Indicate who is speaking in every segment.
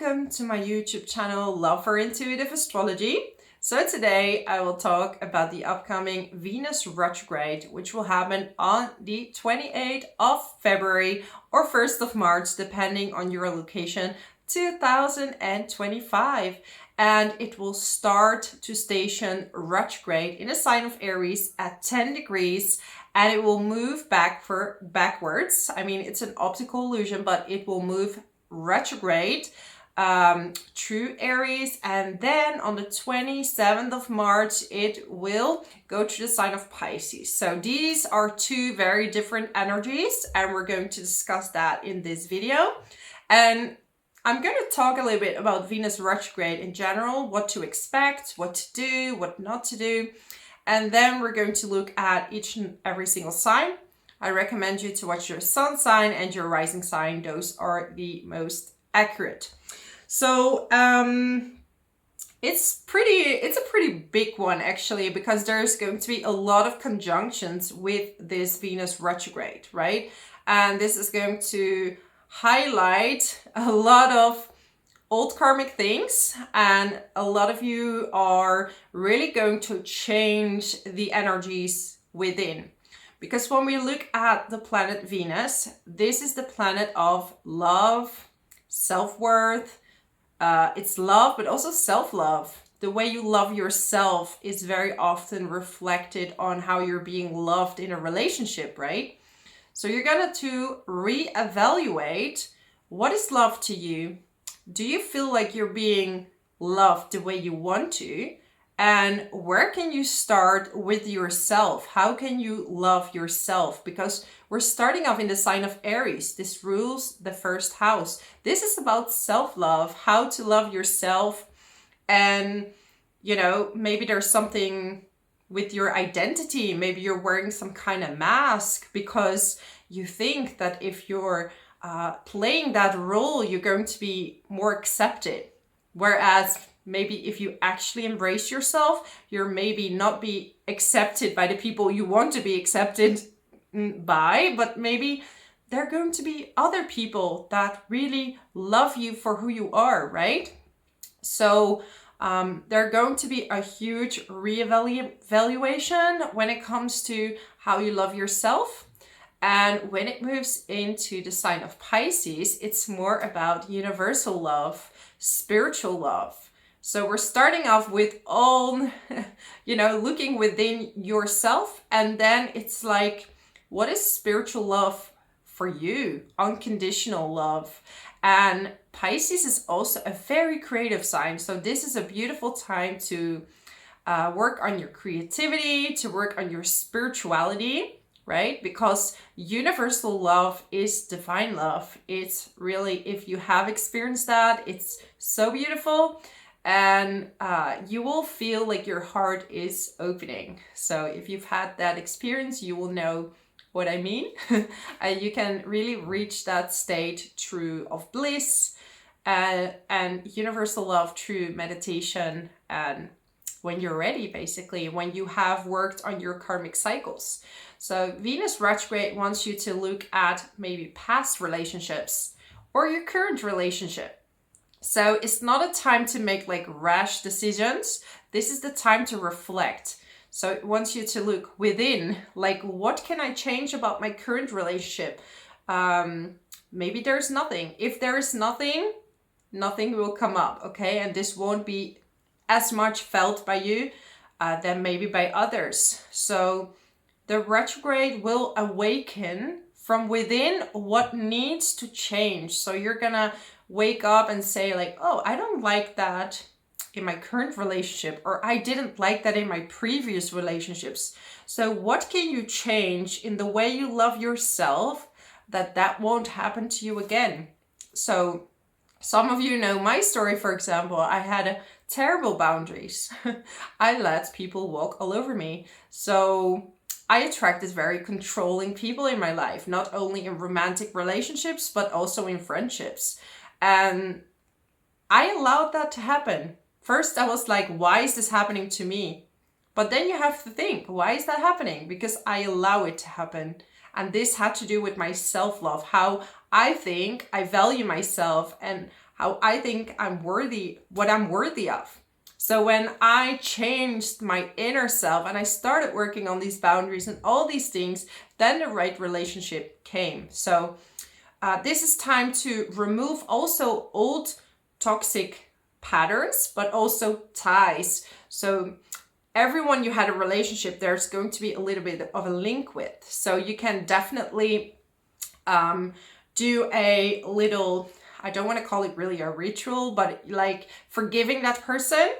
Speaker 1: welcome to my YouTube channel, Love for Intuitive Astrology. So today I will talk about the upcoming Venus retrograde, which will happen on the 28th of February or 1st of March, depending on your location, 2025. And it will start to station retrograde in a sign of Aries at 10 degrees, and it will move backwards. I mean, it's an optical illusion, but it will move retrograde through Aries, and then on the 27th of March it will go to the sign of Pisces. So these are two very different energies, and we're going to discuss that in this video. And I'm going to talk a little bit about Venus retrograde in general, what to expect, what to do, what not to do, and then we're going to look at each and every single sign. I recommend you to watch your sun sign and your rising sign. Those are the most accurate. So it's a pretty big one actually, because there's going to be a lot of conjunctions with this Venus retrograde, right? And this is going to highlight a lot of old karmic things, and a lot of you are really going to change the energies within. Because when we look at the planet Venus, this is the planet of love, self-worth. It's love, but also self-love. The way you love yourself is very often reflected on how you're being loved in a relationship, right? So you're going to reevaluate, what is love to you? Do you feel like you're being loved the way you want to? And where can you start with yourself? How can you love yourself? Because we're starting off in the sign of Aries. This rules the first house. This is about self-love, how to love yourself. And, you know, maybe there's something with your identity. Maybe you're wearing some kind of mask because you think that if you're playing that role, you're going to be more accepted. Whereas maybe if you actually embrace yourself, you're maybe not be accepted by the people you want to be accepted by, but maybe there are going to be other people that really love you for who you are, right? So there are going to be a huge reevaluation when it comes to how you love yourself. And when it moves into the sign of Pisces, it's more about universal love, spiritual love. So we're starting off with all, looking within yourself. And then it's like, what is spiritual love for you? Unconditional love. And Pisces is also a very creative sign. So this is a beautiful time to work on your creativity, to work on your spirituality, right? Because universal love is divine love. It's really, if you have experienced that, it's so beautiful. And you will feel like your heart is opening. So if you've had that experience, you will know what I mean. You can really reach that state through of bliss and universal love through meditation, and when you're ready, basically, when you have worked on your karmic cycles. So Venus retrograde wants you to look at maybe past relationships or your current relationship. So it's not a time to make like rash decisions. This is the time to reflect. So it wants you to look within, like, what can I change about my current relationship? Maybe there's nothing. If there is nothing will come up, okay? And this won't be as much felt by you than maybe by others. So the retrograde will awaken from within what needs to change. So you're gonna wake up and say like, oh, I don't like that in my current relationship, or I didn't like that in my previous relationships. So what can you change in the way you love yourself that won't happen to you again? So some of you know my story, for example. I had terrible boundaries. I let people walk all over me. So I attracted very controlling people in my life, not only in romantic relationships, but also in friendships. And I allowed that to happen. First, I was like, why is this happening to me? But then you have to think, why is that happening? Because I allow it to happen. And this had to do with my self-love, how I think I value myself, and how I think I'm worthy, what I'm worthy of. So when I changed my inner self and I started working on these boundaries and all these things, then the right relationship came. So this is time to remove also old toxic patterns, but also ties. So everyone you had a relationship, there's going to be a little bit of a link with. So you can definitely do a little, I don't want to call it really a ritual, but like forgiving that person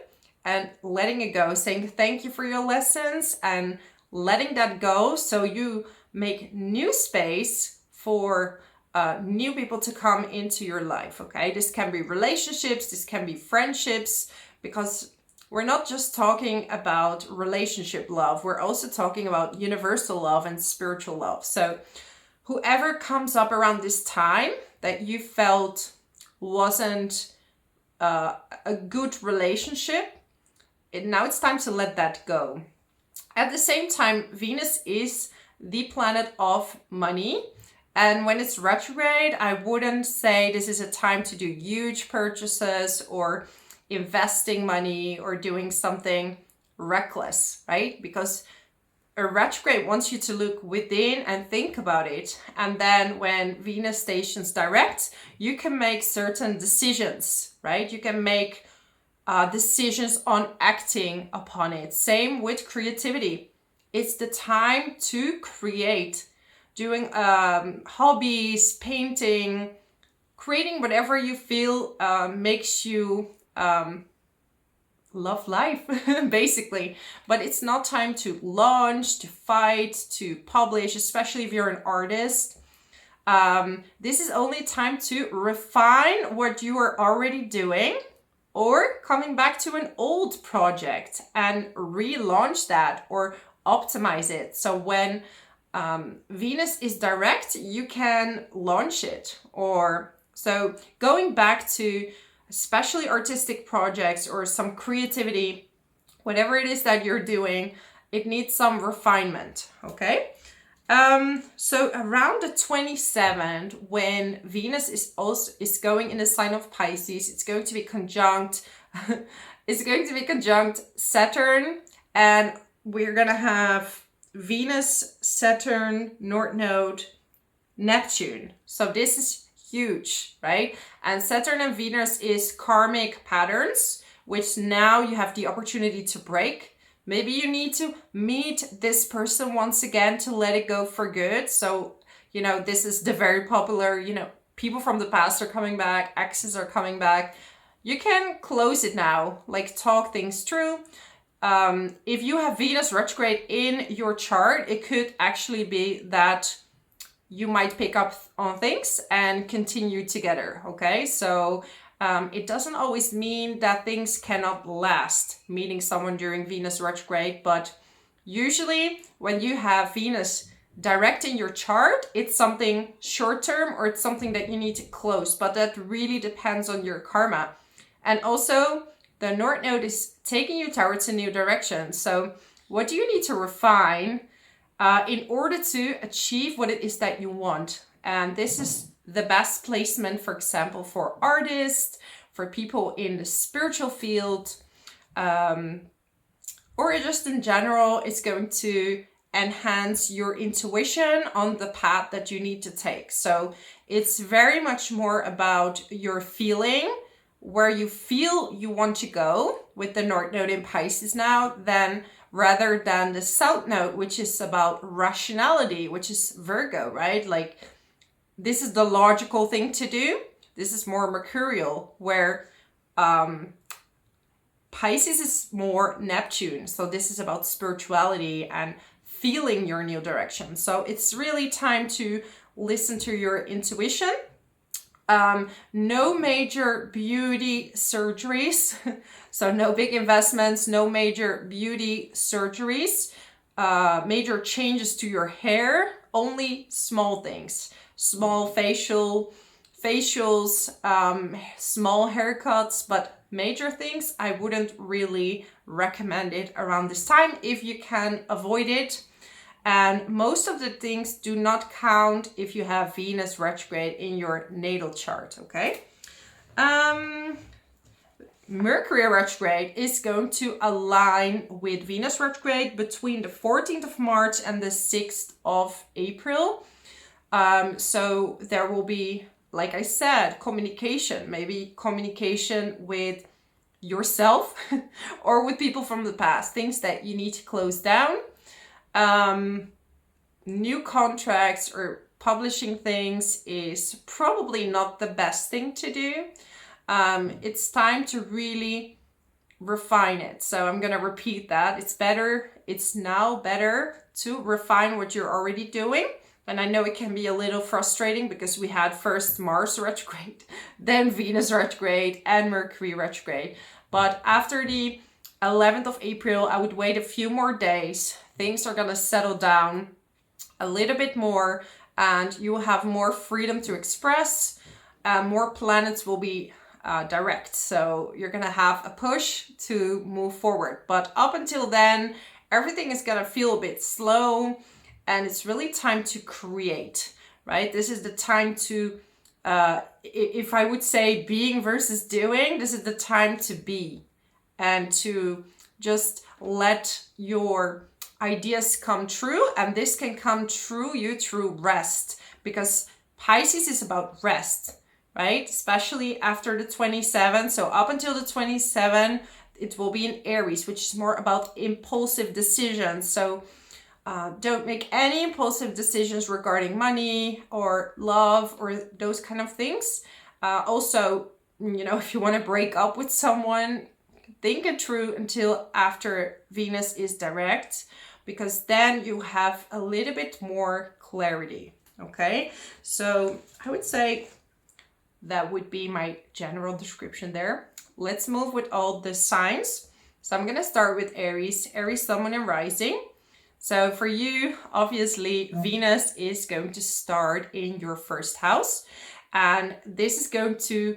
Speaker 1: and letting it go, saying thank you for your lessons and letting that go, so you make new space for new people to come into your life. Okay, this can be relationships, this can be friendships, because we're not just talking about relationship love, we're also talking about universal love and spiritual love. So whoever comes up around this time that you felt wasn't a good relationship, now it's time to let that go. At the same time, Venus is the planet of money. And when it's retrograde, I wouldn't say this is a time to do huge purchases or investing money or doing something reckless, right? Because a retrograde wants you to look within and think about it. And then when Venus stations direct, you can make certain decisions, right? You can make decisions on acting upon it. Same with creativity. It's the time to create, doing hobbies, painting, creating whatever you feel makes you love life, basically. But it's not time to launch, to fight, to publish, especially if you're an artist. This is only time to refine what you are already doing, or coming back to an old project and relaunch that or optimize it. So when Venus is direct, you can launch it. Or so going back to especially artistic projects or some creativity, whatever it is that you're doing, it needs some refinement. Okay. So around the 27th, when Venus is going in the sign of Pisces, it's going to be conjunct Saturn, and we're gonna have Venus, Saturn, North Node, Neptune. So this is huge, right? And Saturn and Venus is karmic patterns, which now you have the opportunity to break. Maybe you need to meet this person once again to let it go for good. So, this is the very popular, people from the past are coming back, exes are coming back. You can close it now, like talk things through. If you have Venus retrograde in your chart, it could actually be that you might pick up on things and continue together, okay? So it doesn't always mean that things cannot last, meeting someone during Venus retrograde, but usually when you have Venus direct in your chart, it's something short term or it's something that you need to close, but that really depends on your karma. And also the North Node is taking you towards a new direction. So what do you need to refine in order to achieve what it is that you want? And this is the best placement, for example, for artists, for people in the spiritual field, or just in general, it's going to enhance your intuition on the path that you need to take. So it's very much more about your feeling, where you feel you want to go with the North Node in Pisces now, rather than the South Node, which is about rationality, which is Virgo, right? Like, this is the logical thing to do. This is more mercurial, where Pisces is more Neptune. So this is about spirituality and feeling your new direction. So it's really time to listen to your intuition. No major beauty surgeries. So no big investments, no major beauty surgeries, major changes to your hair, only small things. Small facials, small haircuts, but major things, I wouldn't really recommend it around this time if you can avoid it. And most of the things do not count if you have Venus retrograde in your natal chart, okay? Mercury retrograde is going to align with Venus retrograde between the 14th of March and the 6th of April. So there will be, like I said, communication, maybe communication with yourself or with people from the past, things that you need to close down. New contracts or publishing things is probably not the best thing to do. It's time to really refine it. So I'm going to repeat that. It's now better to refine what you're already doing. And I know it can be a little frustrating because we had first Mars retrograde, then Venus retrograde and Mercury retrograde. But after the 11th of April, I would wait a few more days. Things are going to settle down a little bit more and you will have more freedom to express. More planets will be direct. So you're going to have a push to move forward. But up until then, everything is going to feel a bit slow. And it's really time to create, right? This is the time to, if I would say being versus doing, this is the time to be and to just let your ideas come true. And this can come true through rest, because Pisces is about rest, right? Especially after the 27th. So up until the 27th, it will be in Aries, which is more about impulsive decisions. So don't make any impulsive decisions regarding money or love or those kind of things. Also, if you want to break up with someone, think it through until after Venus is direct, because then you have a little bit more clarity. Okay, so I would say that would be my general description there. Let's move with all the signs. So I'm going to start with Aries, Sun, Moon, and Rising. So for you, obviously, Venus is going to start in your first house. And this is going to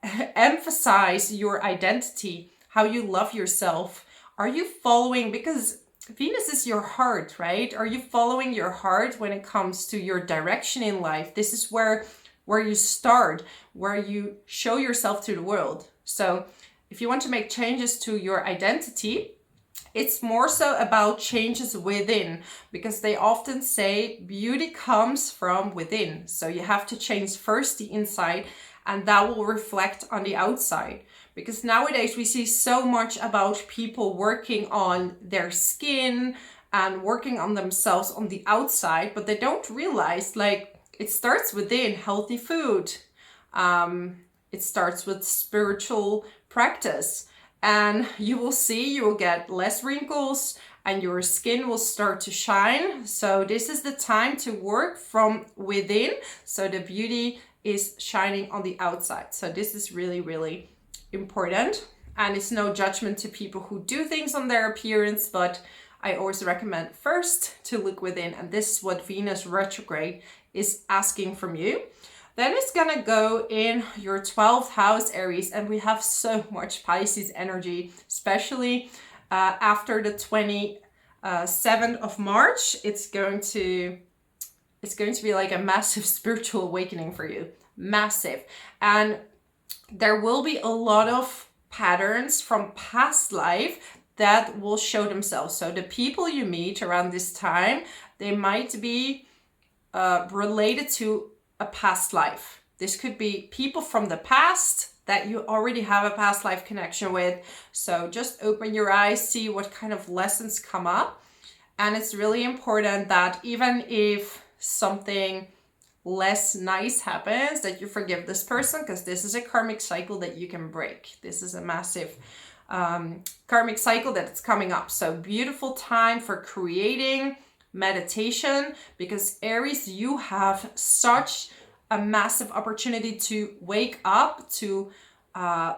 Speaker 1: emphasize your identity, how you love yourself. Are you following, because Venus is your heart, right? Are you following your heart when it comes to your direction in life? This is where you start, where you show yourself to the world. So if you want to make changes to your identity, it's more so about changes within, because they often say beauty comes from within. So you have to change first the inside, and that will reflect on the outside. Because nowadays we see so much about people working on their skin and working on themselves on the outside, but they don't realize, like, it starts within. Healthy food. It starts with spiritual practice. And you will see, you will get less wrinkles and your skin will start to shine. So this is the time to work from within. So the beauty is shining on the outside. So this is really, really important. And it's no judgment to people who do things on their appearance, but I always recommend first to look within. And this is what Venus retrograde is asking from you. Then it's gonna go in your 12th house, Aries, and we have so much Pisces energy, especially after the 27th of March. It's going to be like a massive spiritual awakening for you, massive. And there will be a lot of patterns from past life that will show themselves. So the people you meet around this time, they might be related to a past life. This could be people from the past that you already have a past life connection with. So just open your eyes, see what kind of lessons come up. And it's really important that even if something less nice happens, that you forgive this person, because this is a karmic cycle that you can break. This is a massive karmic cycle that's coming up. So beautiful time for creating, meditation, because Aries, you have such a massive opportunity to wake up, to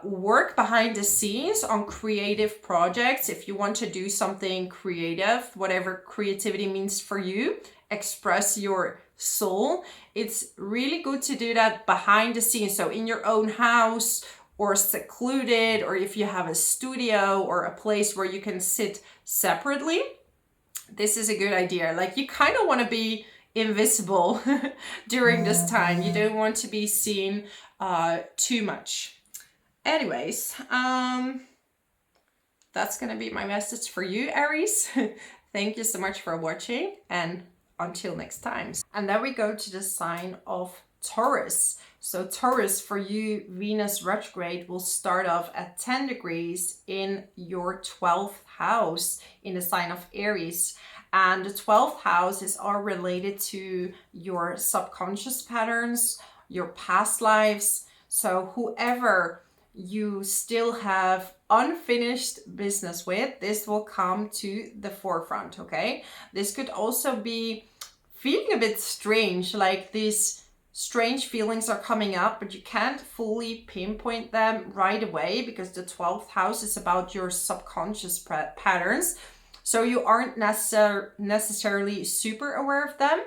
Speaker 1: work behind the scenes on creative projects. If you want to do something creative, whatever creativity means for you, express your soul. It's really good to do that behind the scenes. So in your own house or secluded, or if you have a studio or a place where you can sit separately, this is a good idea. Like, you kind of want to be invisible during this time. You don't want to be seen too much. Anyways, that's gonna be my message for you, Aries. Thank you so much for watching, and until next time. And then we go to the sign of Taurus. So Taurus, for you, Venus retrograde will start off at 10 degrees in your 12th house in the sign of Aries. And the 12th house is all related to your subconscious patterns, your past lives. So whoever you still have unfinished business with, this will come to the forefront, okay? This could also be feeling a bit strange, like these strange feelings are coming up, but you can't fully pinpoint them right away because the 12th house is about your subconscious patterns. So you aren't necessarily super aware of them,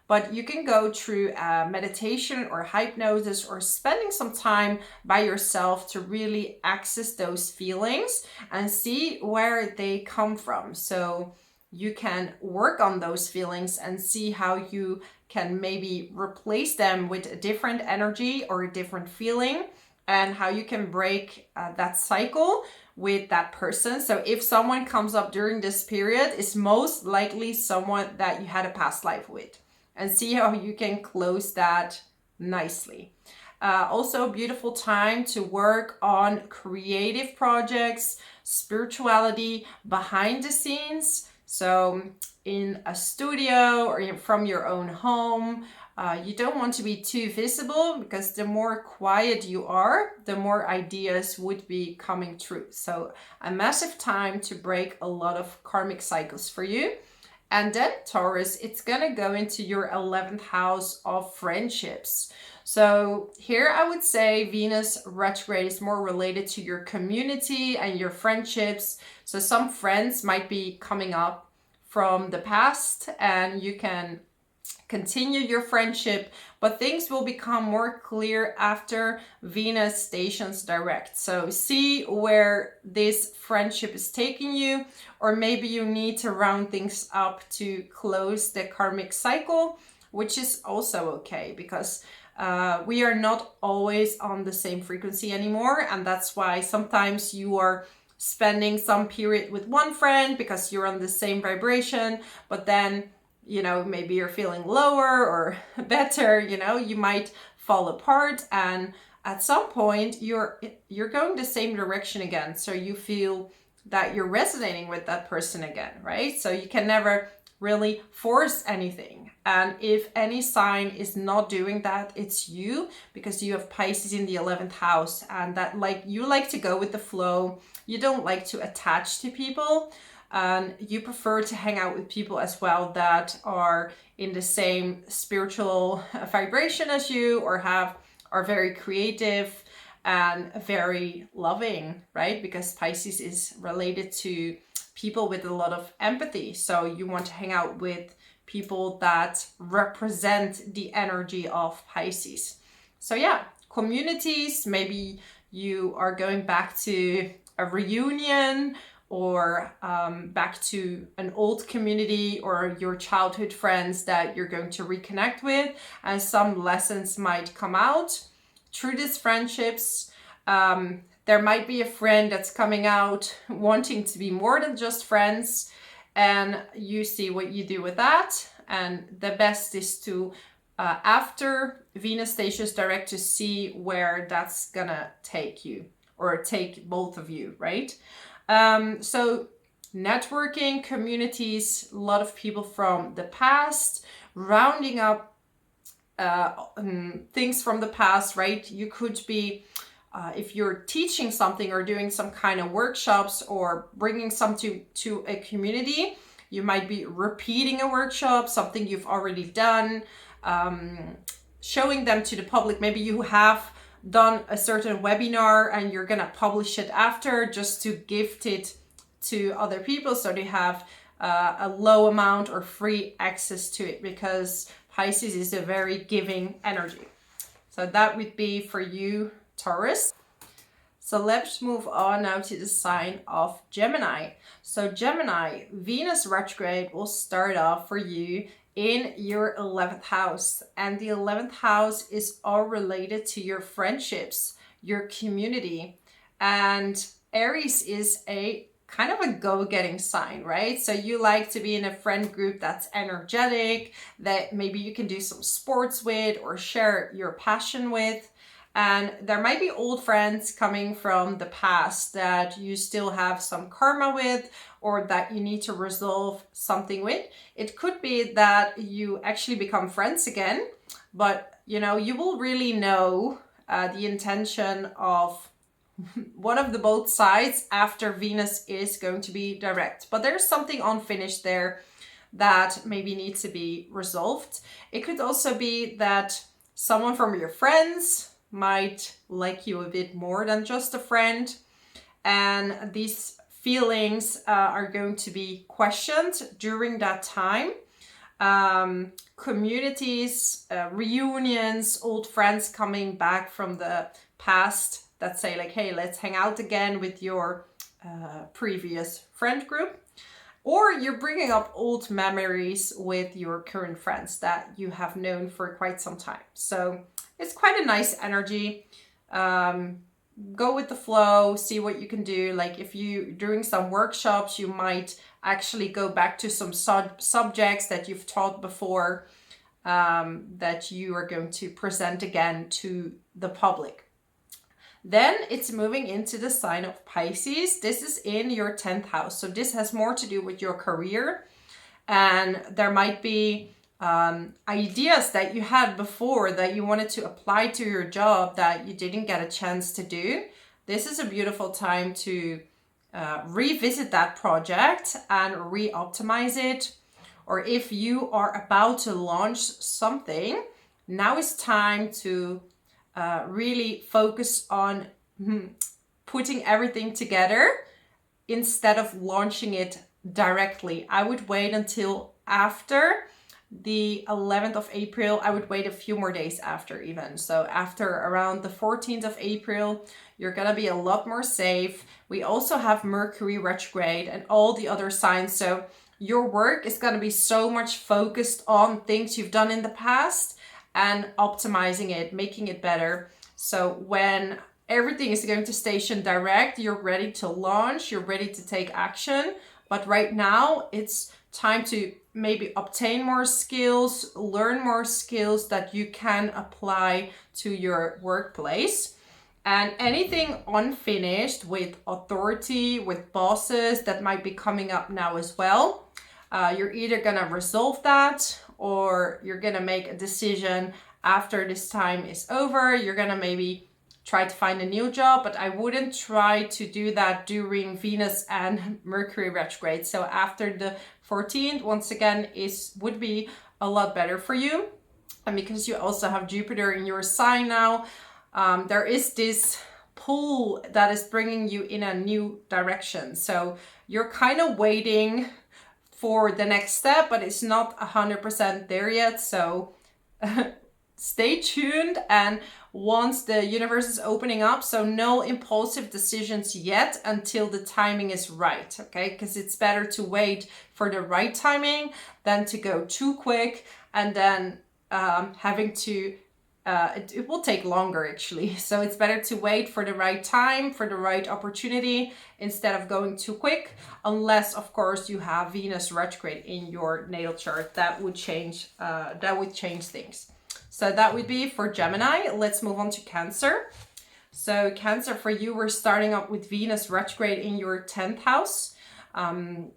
Speaker 1: but you can go through meditation or hypnosis or spending some time by yourself to really access those feelings and see where they come from. So you can work on those feelings and see how you can maybe replace them with a different energy or a different feeling, and how you can break that cycle with that person. So if someone comes up during this period, it's most likely someone that you had a past life with, and see how you can close that nicely. Also a beautiful time to work on creative projects, spirituality behind the scenes. So in a studio or from your own home, you don't want to be too visible, because the more quiet you are, the more ideas would be coming true. So a massive time to break a lot of karmic cycles for you. And then Taurus, it's gonna go into your 11th house of friendships. So here I would say Venus retrograde is more related to your community and your friendships. So some friends might be coming up from the past and you can continue your friendship, but things will become more clear after Venus stations direct. So see where this friendship is taking you, or maybe you need to round things up to close the karmic cycle, which is also okay, because we are not always on the same frequency anymore. And that's why sometimes you are spending some period with one friend because you're on the same vibration, but then maybe you're feeling lower or better, you might fall apart, and at some point you're going the same direction again. So you feel that you're resonating with that person again, right? So you can never really force anything. And if any sign is not doing that, it's you, because you have Pisces in the 11th house, and that you like to go with the flow. You don't like to attach to people. And you prefer to hang out with people as well that are in the same spiritual vibration as you, or are very creative and very loving, right? Because Pisces is related to people with a lot of empathy. So you want to hang out with people that represent the energy of Pisces. So yeah, communities, maybe you are going back to a reunion, or back to an old community, or your childhood friends that you're going to reconnect with, and some lessons might come out through these friendships. There might be a friend that's coming out wanting to be more than just friends, and you see what you do with that. And the best is to, after Venus stations direct, to see where that's gonna take you, or take both of you, right? So networking, communities, a lot of people from the past, rounding up things from the past, right? You could be, if you're teaching something or doing some kind of workshops or bringing something to a community, you might be repeating a workshop, something you've already done, showing them to the public. Maybe you have done a certain webinar and you're gonna publish it after, just to gift it to other people so they have a low amount or free access to it, because Pisces is a very giving energy. So that would be for you, Taurus. So let's move on now to the sign of Gemini. So Gemini, Venus retrograde will start off for you in your 11th house. And the 11th house is all related to your friendships, your community. And Aries is a kind of a go-getting sign, right? So you like to be in a friend group that's energetic, that maybe you can do some sports with or share your passion with. And there might be old friends coming from the past that you still have some karma with, or that you need to resolve something with. It could be that you actually become friends again, but you know, you will really know the intention of one of the both sides after Venus is going to be direct. But there's something unfinished there that maybe needs to be resolved. It could also be that someone from your friends might like you a bit more than just a friend, and these feelings are going to be questioned during that time. Communities, reunions, old friends coming back from the past that say like, hey, let's hang out again with your previous friend group. Or you're bringing up old memories with your current friends that you have known for quite some time. So it's quite a nice energy. Go with the flow, see what you can do. Like if you're doing some workshops, you might actually go back to some subjects that you've taught before, that you are going to present again to the public. Then it's moving into the sign of Pisces. This is in your 10th house. So this has more to do with your career. And there might be ideas that you had before that you wanted to apply to your job that you didn't get a chance to do. This is a beautiful time to revisit that project and re-optimize it. Or if you are about to launch something, now is time to really focus on putting everything together instead of launching it directly. I would wait until after the 11th of April. I would wait a few more days after even. So after around the 14th of April, you're gonna be a lot more safe. We also have Mercury retrograde and all the other signs. So your work is gonna be so much focused on things you've done in the past and optimizing it, making it better. So when everything is going to station direct, you're ready to launch, you're ready to take action. But right now it's time to maybe obtain more skills, learn more skills that you can apply to your workplace. And anything unfinished with authority, with bosses, that might be coming up now as well. You're either gonna resolve that, or you're gonna make a decision after this time is over. You're gonna maybe try to find a new job, but I wouldn't try to do that during Venus and Mercury retrograde. So after the 14th, once again, would be a lot better for you. And because you also have Jupiter in your sign now, there is this pull that is bringing you in a new direction. So you're kind of waiting for the next step, but it's not 100% there yet. So stay tuned, and once the universe is opening up, so no impulsive decisions yet until the timing is right, okay? Because it's better to wait for the right timing than to go too quick and then having to it will take longer actually. So it's better to wait for the right time, for the right opportunity, instead of going too quick, unless of course you have Venus retrograde in your natal chart. That would change things. So that would be for Gemini. Let's move on to Cancer. So Cancer, for you, we're starting up with Venus retrograde in your 10th house.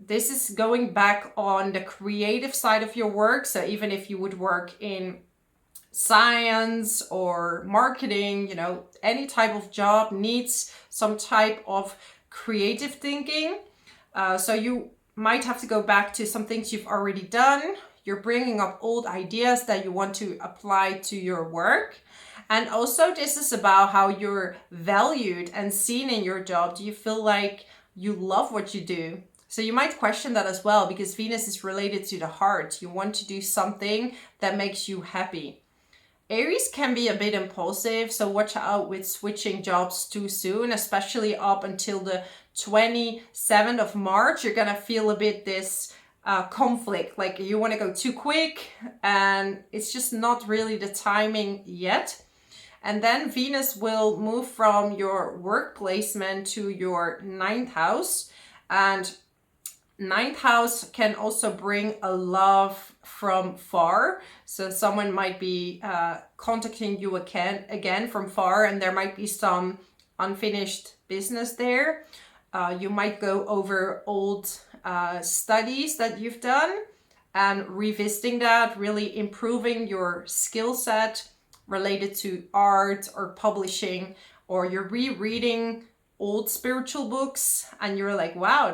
Speaker 1: This is going back on the creative side of your work. So even if you would work in science or marketing, you know, any type of job needs some type of creative thinking. So you might have to go back to some things you've already done. You're bringing up old ideas that you want to apply to your work. And also this is about how you're valued and seen in your job. Do you feel like you love what you do? So you might question that as well, because Venus is related to the heart. You want to do something that makes you happy. Aries can be a bit impulsive, so watch out with switching jobs too soon, especially up until the 27th of March. You're gonna feel a bit this conflict, like you want to go too quick and it's just not really the timing yet. And then Venus will move from your work placement to your 9th house. And 9th house can also bring a love from far. So someone might be contacting you again from far, and there might be some unfinished business there. You might go over old studies that you've done and revisiting that, really improving your skill set related to art or publishing, or you're rereading old spiritual books and you're like, wow,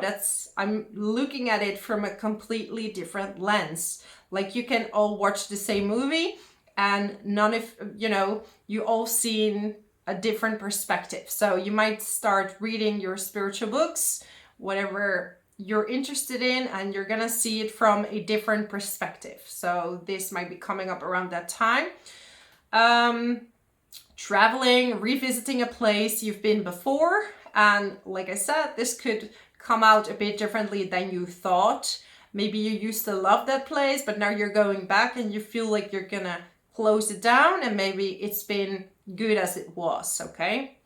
Speaker 1: I'm looking at it from a completely different lens. Like you can all watch the same movie and you all seen a different perspective. So you might start reading your spiritual books, whatever you're interested in, and you're gonna see it from a different perspective. So this might be coming up around that time. Traveling, revisiting a place you've been before. And like I said, this could come out a bit differently than you thought. Maybe you used to love that place, but now you're going back and you feel like you're gonna close it down, and maybe it's been good as it was, okay?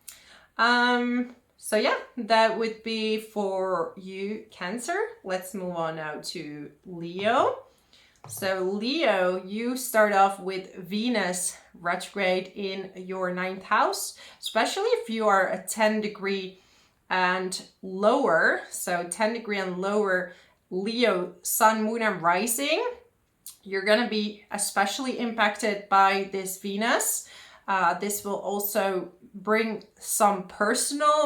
Speaker 1: So yeah, that would be for you, Cancer. Let's move on now to Leo. So Leo, you start off with Venus retrograde in your 9th house, especially if you are a 10 degree and lower. So 10 degree and lower Leo, sun, moon, and rising. You're going to be especially impacted by this Venus. This will also bring some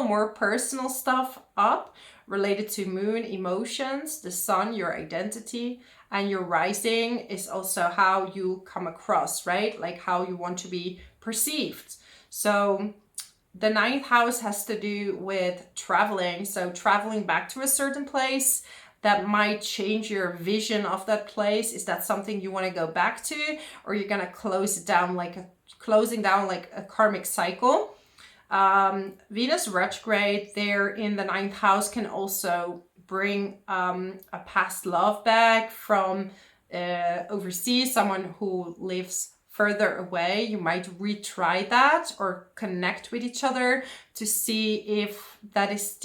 Speaker 1: more personal stuff up related to moon, emotions, the sun, your identity, and your rising is also how you come across, right? Like how you want to be perceived. So the 9th house has to do with traveling. So traveling back to a certain place that might change your vision of that place. Is that something you want to go back to, or you're going to closing down like a karmic cycle? Venus retrograde there in the 9th house can also bring a past love back from overseas, someone who lives further away. You might retry that or connect with each other to see if that is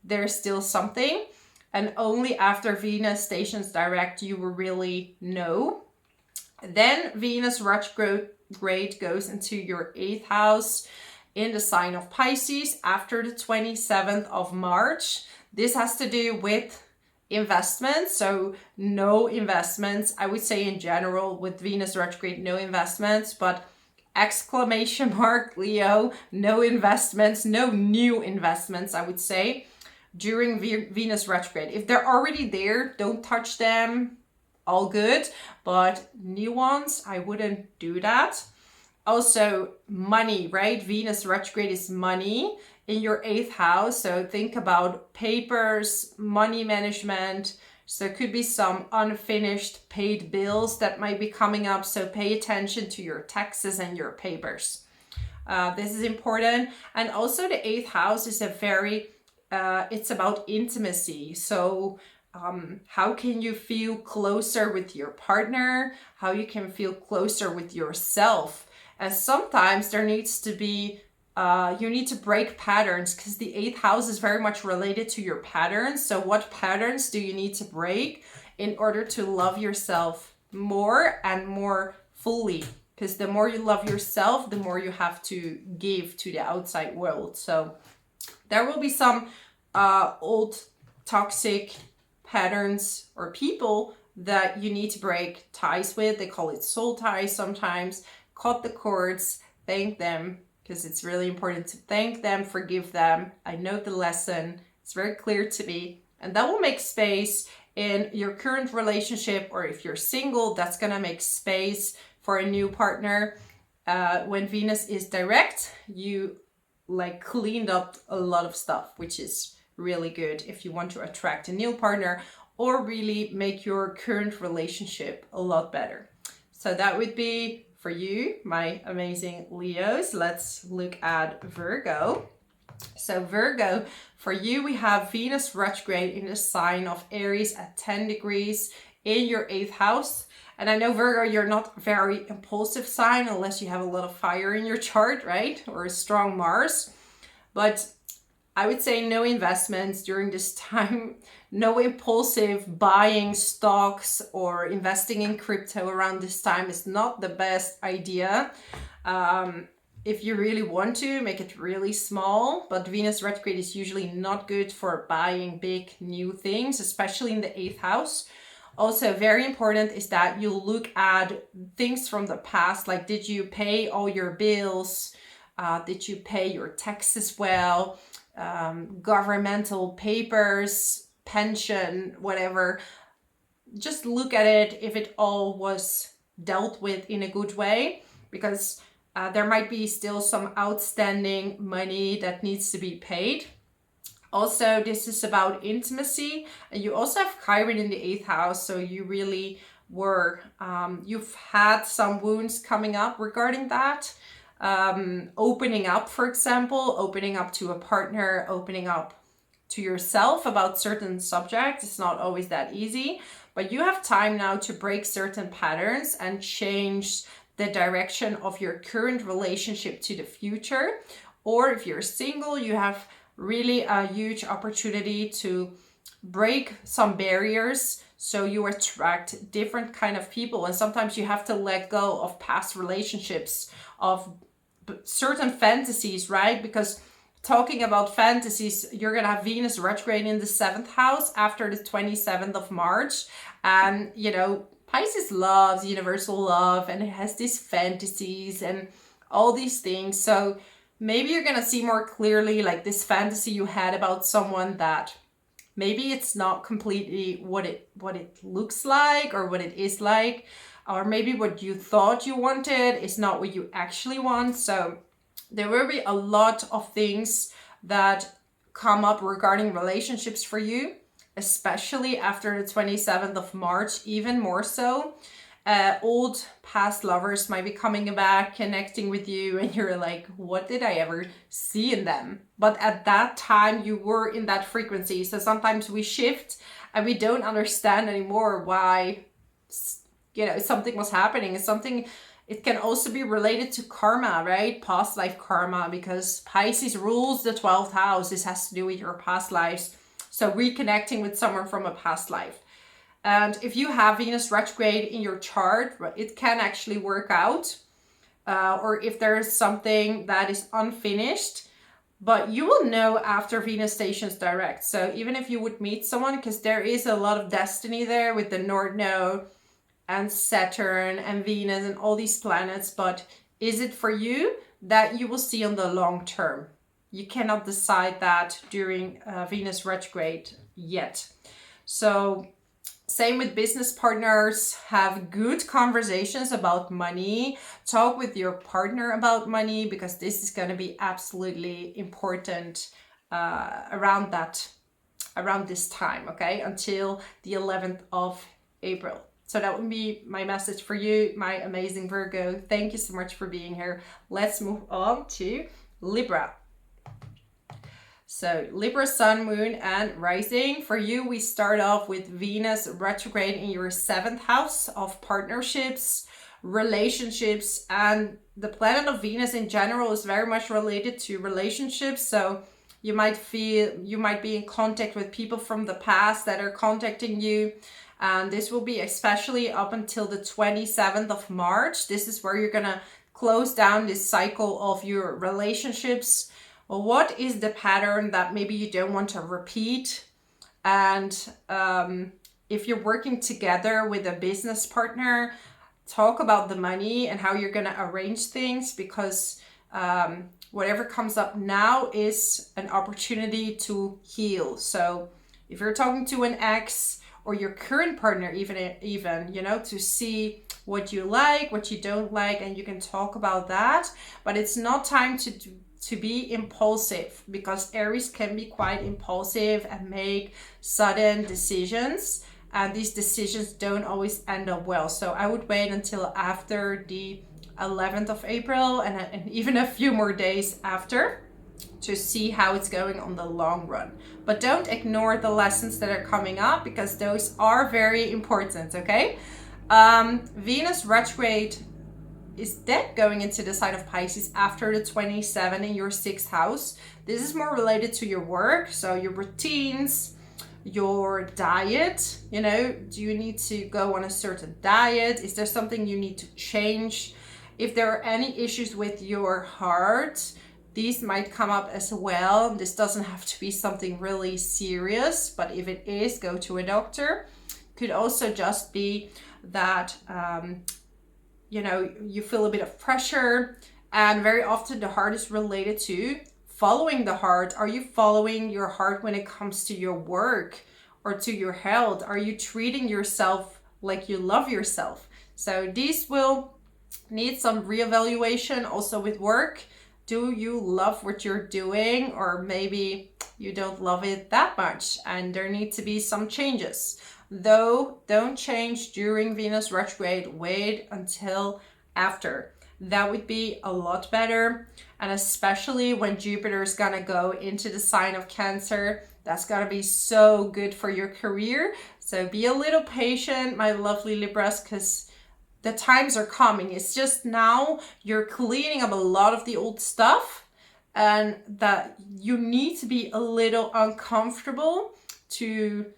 Speaker 1: there's still something. And only after Venus stations direct you will really know. Then Venus retrograde goes into your 8th house in the sign of Pisces after the 27th of March. This has to do with investments. So no investments. I would say in general with Venus retrograde, no investments, but exclamation mark Leo, no investments, no new investments, I would say, during Venus retrograde. If they're already there, don't touch them. All good. But new ones, I wouldn't do that. Also money, right? Venus retrograde is money in your 8th house. So think about papers, money management. So there could be some unfinished paid bills that might be coming up. So pay attention to your taxes and your papers. This is important. And also the 8th house is it's about intimacy. So how can you feel closer with your partner? How you can feel closer with yourself? And sometimes there needs to be, you need to break patterns, because the 8th house is very much related to your patterns. So what patterns do you need to break in order to love yourself more and more fully? Because the more you love yourself, the more you have to give to the outside world. So there will be some old toxic patterns or people that you need to break ties with. They call it soul ties sometimes. Cut the cords, thank them, because it's really important to thank them, forgive them. I know the lesson, it's very clear to me, and that will make space in your current relationship, or if you're single, that's gonna make space for a new partner. When Venus is direct, you like cleaned up a lot of stuff, which is really good if you want to attract a new partner or really make your current relationship a lot better. So that would be for you, my amazing Leos. Let's look at Virgo. So Virgo, for you, we have Venus retrograde in the sign of Aries at 10 degrees in your 8th house. And I know, Virgo, you're not a very impulsive sign unless you have a lot of fire in your chart, right? Or a strong Mars. But I would say no investments during this time, no impulsive buying stocks or investing in crypto around this time is not the best idea. If you really want to, make it really small, but Venus retrograde is usually not good for buying big new things, especially in the 8th house. Also, very important is that you look at things from the past, like did you pay all your bills? Did you pay your taxes well? Governmental papers, pension, whatever. Just look at it if it all was dealt with in a good way, because there might be still some outstanding money that needs to be paid. Also, this is about intimacy, and you also have Chiron in the 8th house, so you really were, you've had some wounds coming up regarding that. Opening up, for example, opening up to a partner, opening up to yourself about certain subjects. It's not always that easy, but you have time now to break certain patterns and change the direction of your current relationship to the future. Or if you're single, you have really a huge opportunity to break some barriers so you attract different kind of people. And sometimes you have to let go of past relationships, of certain fantasies, right? Because talking about fantasies, you're gonna have Venus retrograde in the 7th house after the 27th of March. And you know, Pisces loves universal love, and it has these fantasies and all these things. So maybe you're gonna see more clearly like this fantasy you had about someone that maybe it's not completely what it looks like or what it is like. Or maybe what you thought you wanted is not what you actually want. So there will be a lot of things that come up regarding relationships for you, especially after the 27th of March, even more so. Old past lovers might be coming back, connecting with you, and you're like, what did I ever see in them? But at that time, you were in that frequency. So sometimes we shift and we don't understand anymore why, you know, something was happening. It's something, it can also be related to karma, right? Past life karma, because Pisces rules the 12th house. This has to do with your past lives. So reconnecting with someone from a past life. And if you have Venus retrograde in your chart, it can actually work out. Or if there's something that is unfinished, but you will know after Venus stations direct. So even if you would meet someone, because there is a lot of destiny there with the North Node and Saturn and Venus and all these planets, but is it for you? That you will see on the long term. You cannot decide that during Venus retrograde yet. So same with business partners. Have good conversations about money. Talk with your partner about money, because this is going to be absolutely important around this time, okay? Until the 11th of April. So that would be my message for you, my amazing Virgo. Thank you so much for being here. Let's move on to Libra. So Libra, Sun, Moon, and Rising. For you, we start off with Venus retrograde in your 7th house of partnerships, relationships, and the planet of Venus in general is very much related to relationships. So you might be in contact with people from the past that are contacting you. And this will be especially up until the 27th of March. This is where you're going to close down this cycle of your relationships. Well, what is the pattern that maybe you don't want to repeat? And if you're working together with a business partner, talk about the money and how you're going to arrange things, because whatever comes up now is an opportunity to heal. So if you're talking to an ex, or your current partner, even, you know, to see what you like, what you don't like, and you can talk about that. But it's not time to be impulsive, because Aries can be quite impulsive and make sudden decisions, and these decisions don't always end up well. So I would wait until after the 11th of April and even a few more days after to see how it's going on the long run. But don't ignore the lessons that are coming up, because those are very important, okay? Venus retrograde is then going into the sign of Pisces after the 27 in your 6th house. This is more related to your work, so your routines, your diet. You know, do you need to go on a certain diet? Is there something you need to change? If there are any issues with your heart, these might come up as well. This doesn't have to be something really serious, but if it is, go to a doctor. Could also just be that you know, you feel a bit of pressure, and very often the heart is related to following the heart. Are you following your heart when it comes to your work or to your health? Are you treating yourself like you love yourself? So these will need some reevaluation also with work. Do you love what you're doing, or maybe you don't love it that much and there need to be some changes? Though, don't change during Venus retrograde. Wait until after. That would be a lot better. And especially when Jupiter is gonna go into the sign of Cancer, that's gonna be so good for your career. So be a little patient, my lovely Libras, because the times are coming. It's just now you're cleaning up a lot of the old stuff, and that you need to be a little uncomfortable to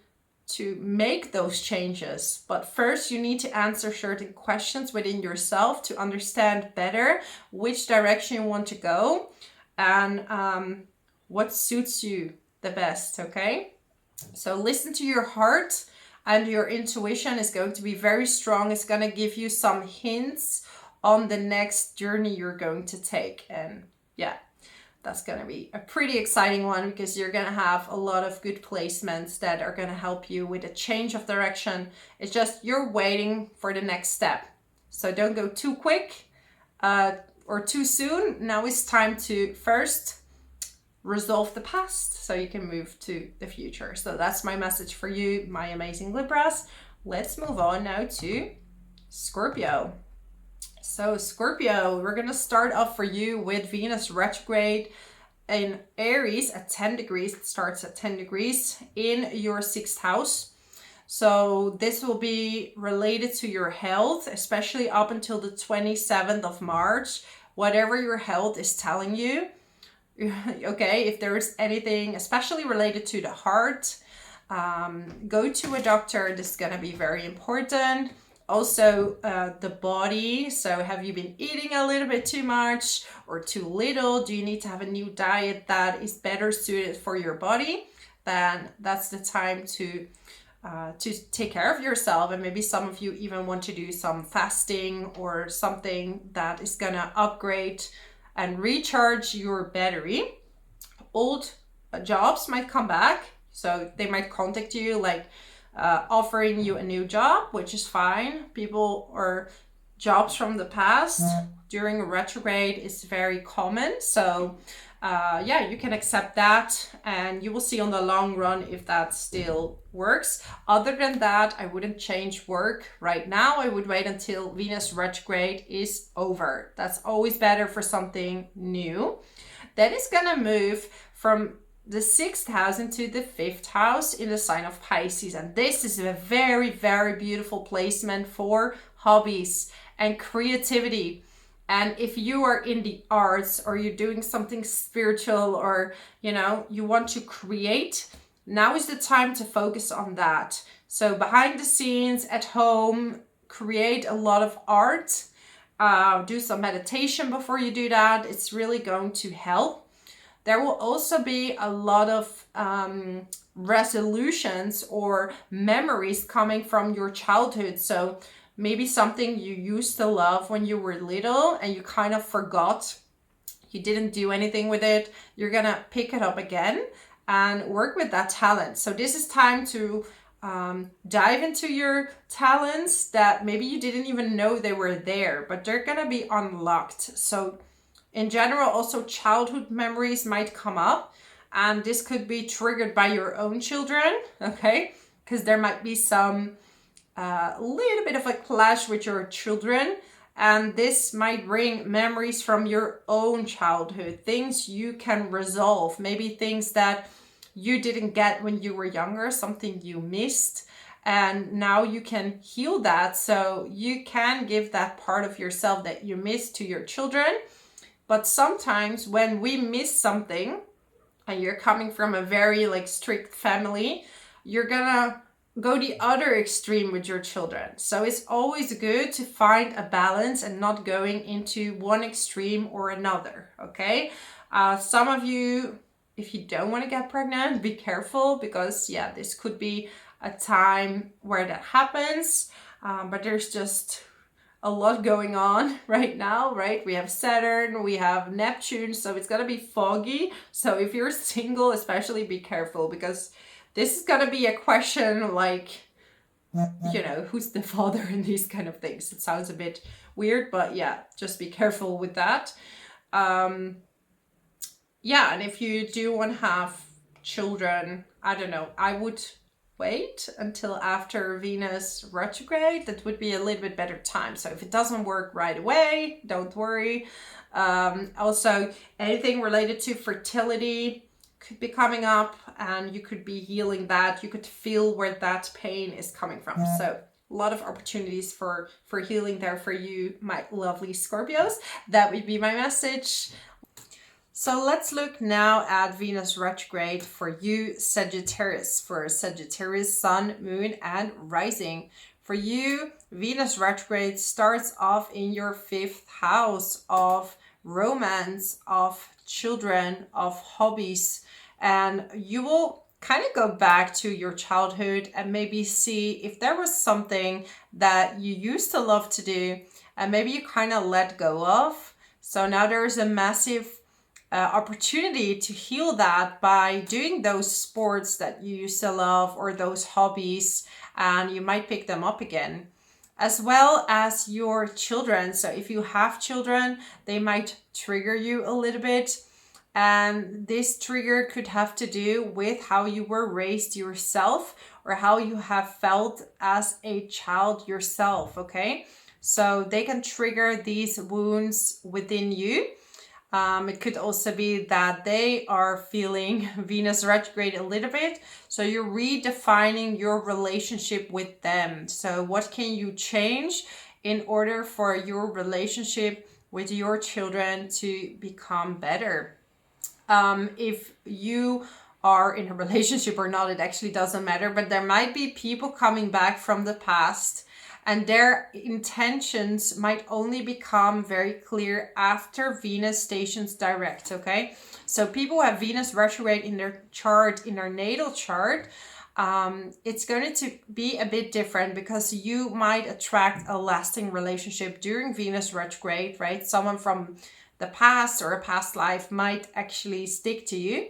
Speaker 1: make those changes. But first you need to answer certain questions within yourself to understand better which direction you want to go and what suits you the best. Okay, so listen to your heart, and your intuition is going to be very strong. It's going to give you some hints on the next journey you're going to take. And yeah, that's going to be a pretty exciting one, because you're going to have a lot of good placements that are going to help you with a change of direction. It's just you're waiting for the next step. So don't go too quick or too soon. Now it's time to first resolve the past so you can move to the future. So that's my message for you, my amazing Libras. Let's move on now to Scorpio. So Scorpio, we're going to start off for you with Venus retrograde in Aries at 10 degrees. It starts at 10 degrees in your 6th house. So this will be related to your health, especially up until the 27th of March. Whatever your health is telling you, okay, if there's anything especially related to the heart, go to a doctor. This is going to be very important. Also, the body. So have you been eating a little bit too much or too little? Do you need to have a new diet that is better suited for your body? Then that's the time to take care of yourself. And maybe some of you even want to do some fasting or something that is gonna upgrade and recharge your battery. Old jobs might come back. So they might contact you, like offering you a new job, which is fine. People or jobs from the past during a retrograde is very common. So yeah, you can accept that, and you will see on the long run if that still works. Other than that, I wouldn't change work right now. I would wait until Venus retrograde is over. That's always better for something new. That is gonna move from the 6th house into the 5th house in the sign of Pisces. And this is a very, very beautiful placement for hobbies and creativity. And if you are in the arts, or you're doing something spiritual, or, you know, you want to create, now is the time to focus on that. So behind the scenes, at home, create a lot of art, do some meditation before you do that. It's really going to help. There will also be a lot of resolutions or memories coming from your childhood. So maybe something you used to love when you were little and you kind of forgot, you didn't do anything with it. You're gonna pick it up again and work with that talent. So this is time to dive into your talents that maybe you didn't even know they were there, but they're gonna be unlocked. So in general, also childhood memories might come up, and this could be triggered by your own children, okay? Because there might be some little bit of a clash with your children, and this might bring memories from your own childhood, things you can resolve, maybe things that you didn't get when you were younger, something you missed, And now you can heal that. So you can give that part of yourself that you miss to your children. But sometimes when we miss something, and you're coming from a very like strict family, you're gonna go the other extreme with your children. So it's always good to find a balance and not going into one extreme or another, okay? Some of you, if you don't want to get pregnant, be careful, because yeah, this could be a time where that happens. But there's just a lot going on right now, right? We have Saturn, we have Neptune, so it's gonna be foggy. So if you're single, especially be careful, because this is gonna be a question like, you know, who's the father and these kind of things. It sounds a bit weird, but yeah, just be careful with that. Yeah, and if you do want to have children, I don't know, I would wait until after Venus retrograde. That would be a little bit better time. So if it doesn't work right away, don't worry. Also, anything related to fertility could be coming up, and you could be healing that. You could feel where that pain is coming from. So a lot of opportunities for healing there for you, my lovely Scorpios. That would be my message. So let's look now at Venus retrograde for you, Sagittarius, for Sagittarius, Sun, Moon, and Rising. For you, Venus retrograde starts off in your 5th house of romance, of children, of hobbies, and you will kind of go back to your childhood and maybe see if there was something that you used to love to do and maybe you kind of let go of. So now there's a massive opportunity to heal that by doing those sports that you used to love or those hobbies, and you might pick them up again, as well as your children. So if you have children, they might trigger you a little bit, and this trigger could have to do with how you were raised yourself or how you have felt as a child yourself, okay? So they can trigger these wounds within you. It could also be that they are feeling Venus retrograde a little bit. So you're redefining your relationship with them. So what can you change in order for your relationship with your children to become better? If you are in a relationship or not, it actually doesn't matter. But there might be people coming back from the past, and their intentions might only become very clear after Venus stations direct, okay? So people who have Venus retrograde in their chart, in their natal chart, it's going to be a bit different, because you might attract a lasting relationship during Venus retrograde, right? Someone from the past or a past life might actually stick to you.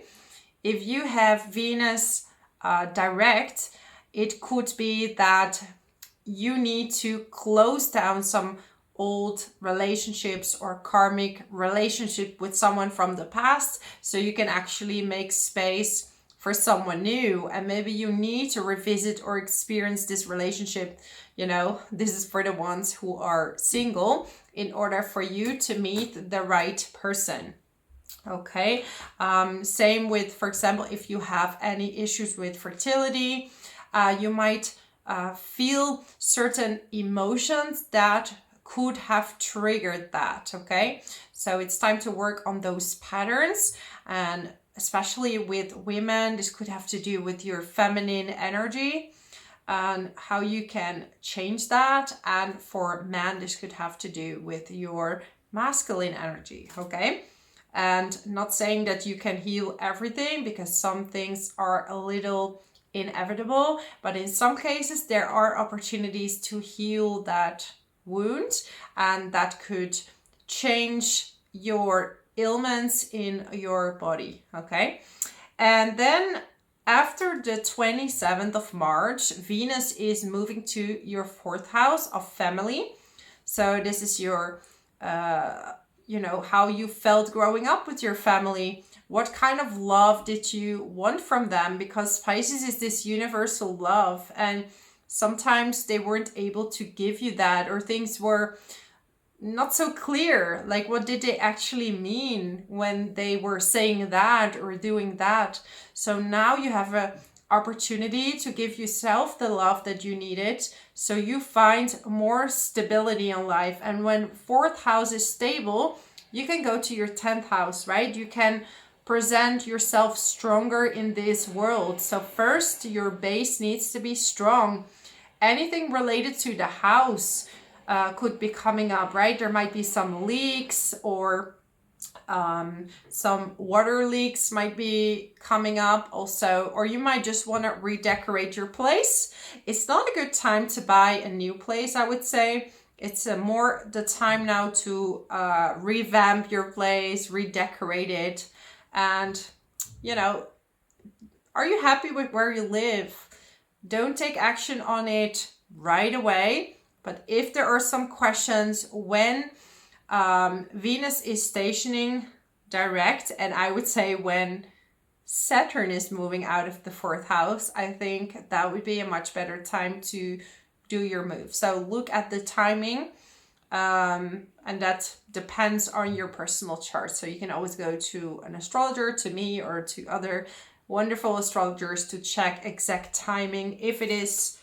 Speaker 1: If you have Venus direct, it could be that you need to close down some old relationships or karmic relationship with someone from the past, so you can actually make space for someone new. And maybe you need to revisit or experience this relationship. You know, this is for the ones who are single, in order for you to meet the right person. Okay. Same with, for example, if you have any issues with fertility, you might feel certain emotions that could have triggered that, okay? So it's time to work on those patterns, and especially with women, this could have to do with your feminine energy and how you can change that. And for men, this could have to do with your masculine energy, okay? And not saying that you can heal everything, because some things are a little inevitable, but in some cases there are opportunities to heal that wound, and that could change your ailments in your body, okay? And then after the 27th of March, Venus is moving to your 4th house of family. So this is your you know, how you felt growing up with your family. What kind of love did you want from them? Because Pisces is this universal love, and sometimes they weren't able to give you that, or things were not so clear. Like, what did they actually mean when they were saying that or doing that? So now you have opportunity to give yourself the love that you needed, so you find more stability in life. And when 4th house is stable, you can go to your 10th house, right? You can present yourself stronger in this world. So first, your base needs to be strong. Anything related to the house could be coming up, right? There might be some leaks, or some water leaks might be coming up also, or you might just want to redecorate your place. It's not a good time to buy a new place, I would say. It's more the time now to revamp your place, redecorate it. And, you know, are you happy with where you live? Don't take action on it right away. But if there are some questions when Venus is stationing direct, and I would say when Saturn is moving out of the 4th house, I think that would be a much better time to do your move. So look at the timing, and that depends on your personal chart. So you can always go to an astrologer, to me, or to other wonderful astrologers to check exact timing if it is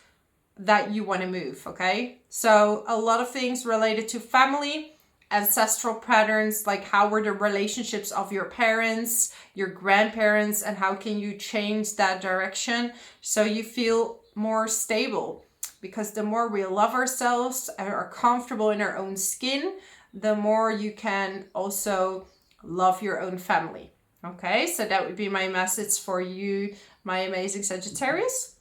Speaker 1: that you want to move, okay? So a lot of things related to family, ancestral patterns, like how were the relationships of your parents, your grandparents, and how can you change that direction so you feel more stable. Because the more we love ourselves and are comfortable in our own skin, the more you can also love your own family. Okay, so that would be my message for you, my amazing Sagittarius.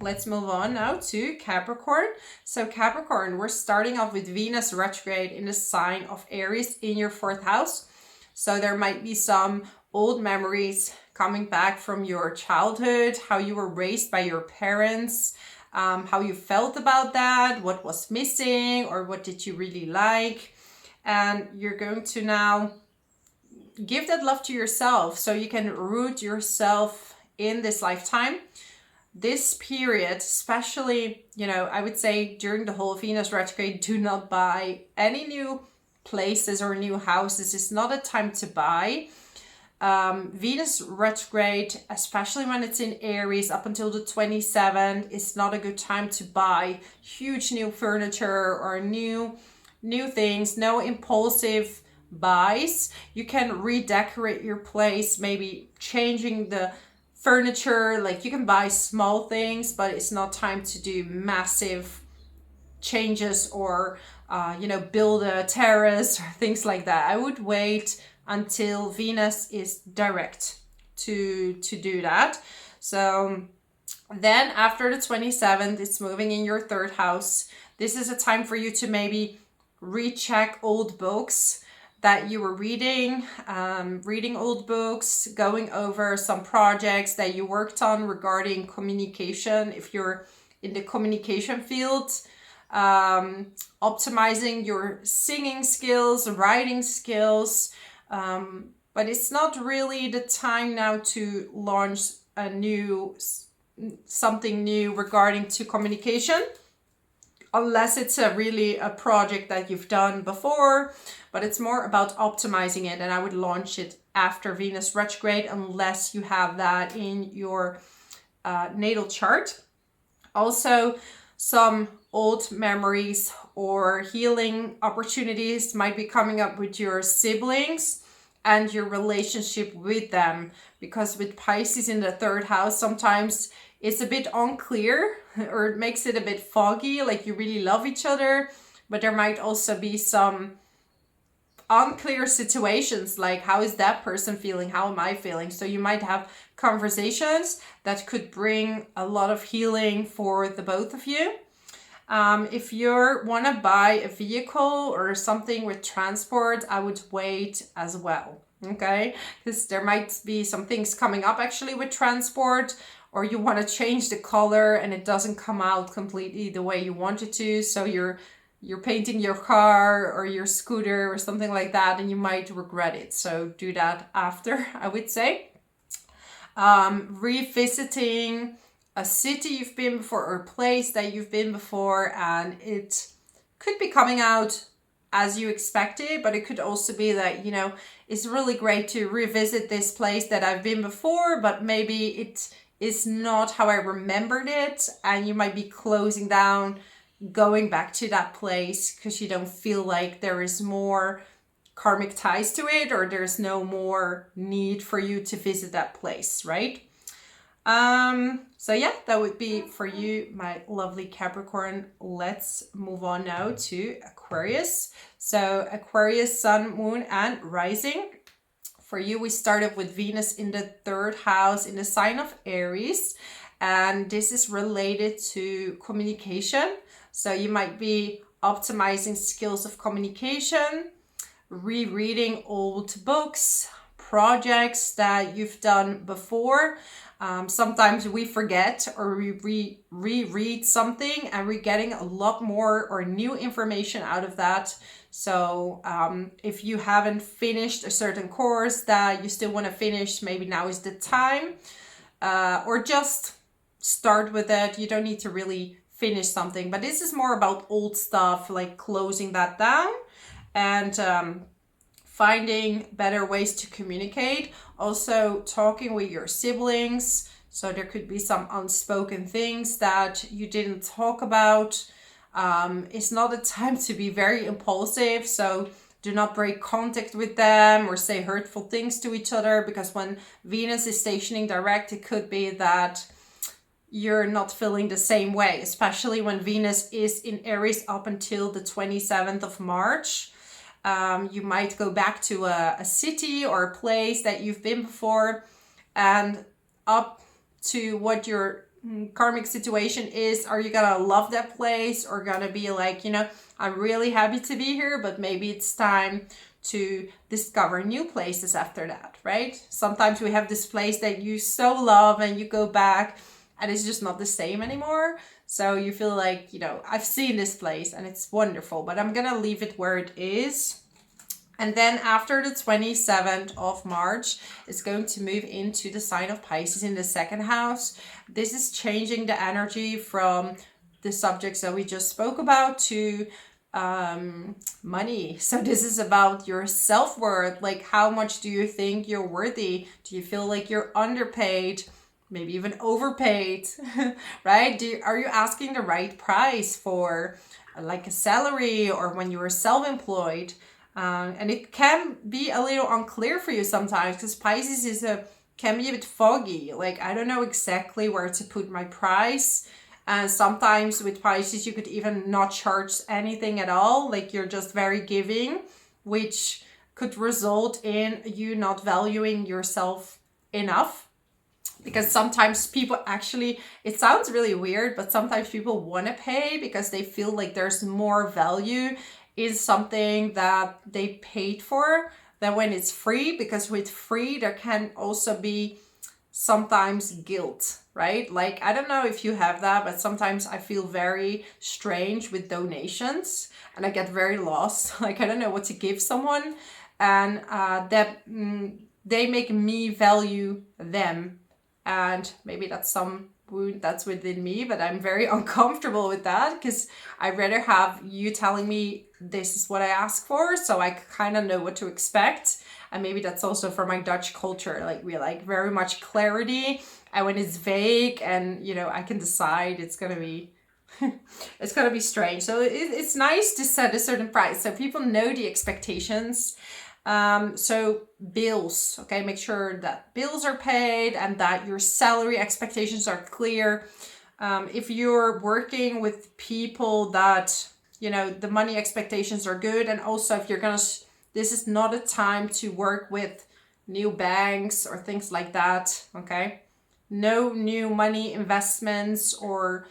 Speaker 1: Let's move on now to Capricorn. So Capricorn, we're starting off with Venus retrograde in the sign of Aries in your 4th house. So there might be some old memories coming back from your childhood, how you were raised by your parents, how you felt about that, what was missing, or what did you really like. And you're going to now give that love to yourself so you can root yourself in this lifetime. This period, especially, you know, I would say during the whole Venus retrograde, do not buy any new places or new houses. It's not a time to buy. Venus retrograde, especially when it's in Aries up until the 27th, is not a good time to buy huge new furniture or new things. No impulsive buys. You can redecorate your place, maybe changing the furniture. Like you can buy small things, but it's not time to do massive changes or build a terrace or things like that. I would wait until Venus is direct to do that. So then after the 27th, it's moving in your 3rd house. This is a time for you to maybe recheck old books that you were reading old books, going over some projects that you worked on regarding communication, if you're in the communication field, optimizing your singing skills, writing skills, but it's not really the time now to launch something new regarding to communication, unless it's really a project that you've done before. But it's more about optimizing it, and I would launch it after Venus retrograde unless you have that in your natal chart. Also, some old memories or healing opportunities might be coming up with your siblings and your relationship with them, because with Pisces in the 3rd house, sometimes it's a bit unclear, or it makes it a bit foggy, like you really love each other, but there might also be some unclear situations, like how is that person feeling, how am I feeling? So you might have conversations that could bring a lot of healing for the both of you. If you want to buy a vehicle or something with transport, I would wait as well, okay? Because there might be some things coming up actually with transport, or you want to change the color and it doesn't come out completely the way you want it to. So you're painting your car or your scooter or something like that, and you might regret it. So do that after, I would say. Revisiting a city you've been before or a place that you've been before, and it could be coming out as you expected, but it could also be that, it's really great to revisit this place that I've been before, but maybe is not how I remembered it, and you might be closing down, going back to that place because you don't feel like there is more karmic ties to it, or there's no more need for you to visit that place, right? So yeah, that would be for you, my lovely Capricorn. Let's move on now to Aquarius. So Aquarius, sun, moon, and rising. For you, we started with Venus in the 3rd house in the sign of Aries, and this is related to communication. So you might be optimizing skills of communication, rereading old books, projects that you've done before. Sometimes we forget, or we reread something and we're getting a lot more or new information out of that. So if you haven't finished a certain course that you still want to finish, maybe now is the time, or just start with it. You don't need to really finish something, but this is more about old stuff, like closing that down and finding better ways to communicate. Also talking with your siblings. So there could be some unspoken things that you didn't talk about. It's not a time to be very impulsive. So do not break contact with them or say hurtful things to each other, because when Venus is stationing direct, it could be that you're not feeling the same way, especially when Venus is in Aries up until the 27th of March. You might go back to a city or a place that you've been before, and up to what your karmic situation is. Are you gonna love that place, or gonna be like, you know, I'm really happy to be here, but maybe it's time to discover new places after that, right? Sometimes we have this place that you so love and you go back and it's just not the same anymore. So you feel like, you know, I've seen this place and it's wonderful, but I'm gonna leave it where it is. And then after the 27th of March, it's going to move into the sign of Pisces in the 2nd house. This is changing the energy from the subjects that we just spoke about to money. So this is about your self-worth. Like, how much do you think you're worthy? Do you feel like you're underpaid? Maybe even overpaid, right? Are you asking the right price for like a salary, or when you were self-employed? And it can be a little unclear for you sometimes, because Pisces can be a bit foggy. Like, I don't know exactly where to put my price. And sometimes with Pisces, you could even not charge anything at all. Like, you're just very giving, which could result in you not valuing yourself enough. Because sometimes people actually, it sounds really weird, but sometimes people want to pay because they feel like there's more value in something that they paid for than when it's free. Because with free, there can also be sometimes guilt, right? Like, I don't know if you have that, but sometimes I feel very strange with donations and I get very lost. Like, I don't know what to give someone, and that they make me value them. And maybe that's some wound that's within me, but I'm very uncomfortable with that, because I'd rather have you telling me this is what I ask for, so I kind of know what to expect. And maybe that's also for my Dutch culture. Like, we like very much clarity, and when it's vague and, you know, I can decide, it's gonna be it's gonna be strange. So it's nice to set a certain price so people know the expectations. So bills, okay, make sure that bills are paid and that your salary expectations are clear. If you're working with people that, you know, the money expectations are good. And also, if you're this is not a time to work with new banks or things like that, okay? No new money investments or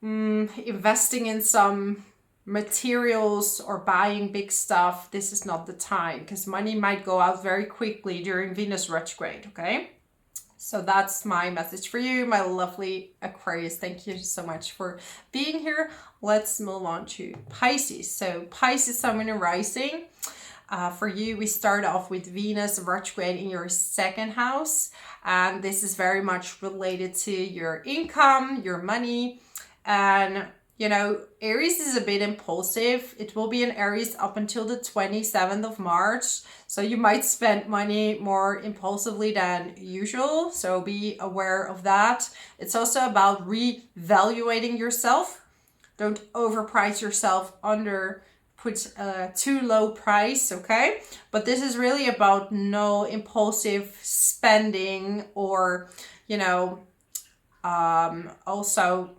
Speaker 1: investing in some materials or buying big stuff. This is not the time, because money might go out very quickly during Venus retrograde, okay? So that's my message for you, my lovely Aquarius. Thank you so much for being here. Let's move on to Pisces. So Pisces, sun, moon, and rising. For you, we start off with Venus retrograde in your 2nd house. And this is very much related to your income, your money. And You know, Aries is a bit impulsive. It will be in Aries up until the 27th of March. So you might spend money more impulsively than usual. So be aware of that. It's also about reevaluating yourself. Don't overprice yourself put too low price, okay? But this is really about no impulsive spending or, you know, also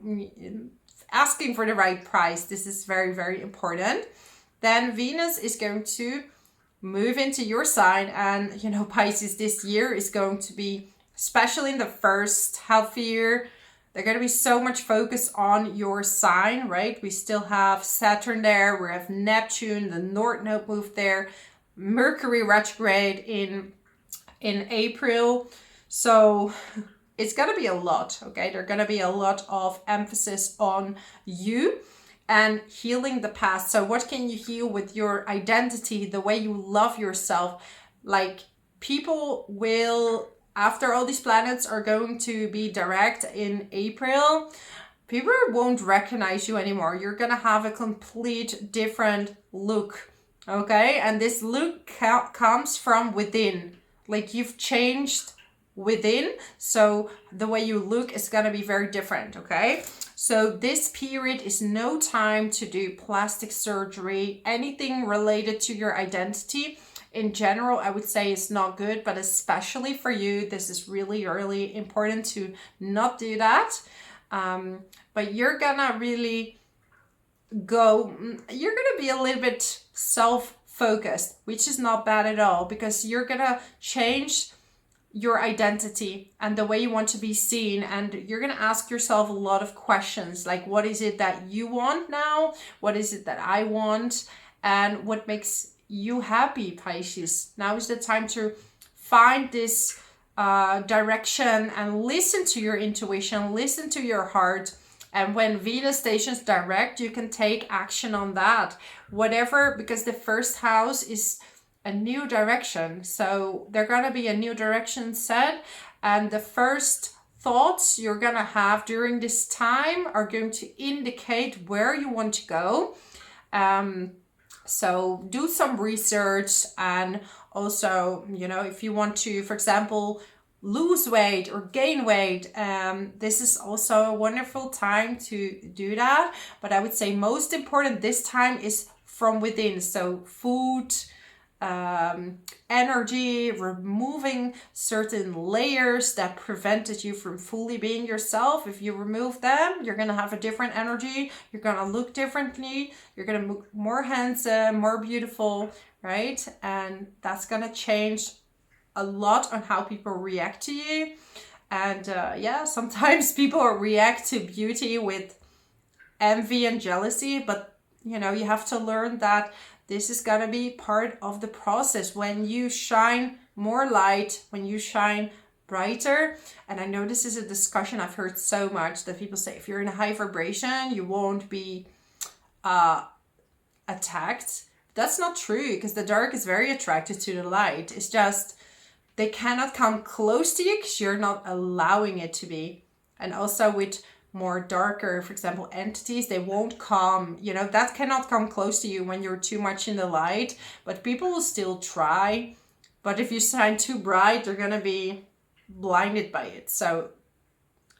Speaker 1: asking for the right price. This is very, very important. Then Venus is going to move into your sign, and you know, Pisces this year is going to be, especially in the first half year, there's going to be so much focus on your sign, right? We still have Saturn there, we have Neptune, the North Node moved there, Mercury retrograde in April. So it's going to be a lot, okay? There's going to be a lot of emphasis on you and healing the past. So what can you heal with your identity, the way you love yourself? Like, people will, after all these planets are going to be direct in April, people won't recognize you anymore. You're going to have a complete different look, okay? And this look comes from within. Like, you've changed within, so the way you look is going to be very different, okay? So this period is no time to do plastic surgery, anything related to your identity. In general, I would say it's not good, but especially for you, this is really important to not do that. But you're gonna really you're gonna be a little bit self-focused, which is not bad at all, because you're gonna change your identity and the way you want to be seen, and you're going to ask yourself a lot of questions, like, what is it that you want now? What is it that I want? And what makes you happy, Pisces? Now is the time to find this direction and listen to your intuition, listen to your heart. And when Venus stations direct, you can take action on that, whatever, because the first house is a new direction. So there's gonna be a new direction set, and the first thoughts you're gonna have during this time are going to indicate where you want to go. So do some research, and also, you know, if you want to, for example, lose weight or gain weight, this is also a wonderful time to do that. But I would say most important this time is from within. So food, energy, removing certain layers that prevented you from fully being yourself. If you remove them, you're gonna have a different energy, you're gonna look differently, you're gonna look more handsome, more beautiful, right? And that's gonna change a lot on how people react to you. And yeah, sometimes people react to beauty with envy and jealousy, but you know, you have to learn that this is gonna be part of the process. When you shine more light, when you shine brighter, and I know this is a discussion I've heard so much, that people say if you're in a high vibration, you won't be attacked. That's not true, because the dark is very attracted to the light. It's just they cannot come close to you because you're not allowing it to be. And also with more darker, for example, entities, they won't come, you know, that cannot come close to you when you're too much in the light, but people will still try. But if you shine too bright, they're gonna be blinded by it. So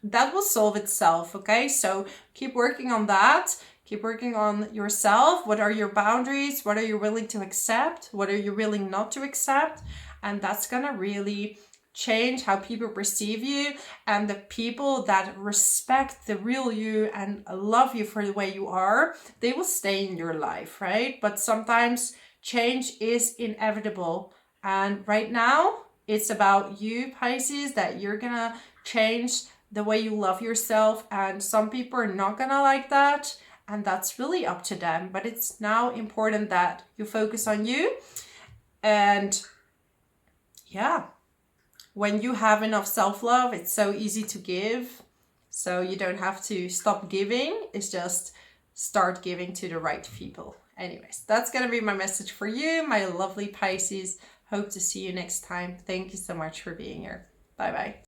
Speaker 1: that will solve itself, okay? So keep working on that. Keep working on yourself. What are your boundaries? What are you willing to accept? What are you willing not to accept? And that's gonna really change how people perceive you, and the people that respect the real you and love you for the way you are, they will stay in your life, right? But sometimes change is inevitable, and right now it's about you, Pisces, that you're gonna change the way you love yourself, and some people are not gonna like that, and that's really up to them. But it's now important that you focus on you. And yeah, when you have enough self-love, it's so easy to give. So you don't have to stop giving. It's just start giving to the right people. Anyways, that's going to be my message for you, my lovely Pisces. Hope to see you next time. Thank you so much for being here. Bye-bye.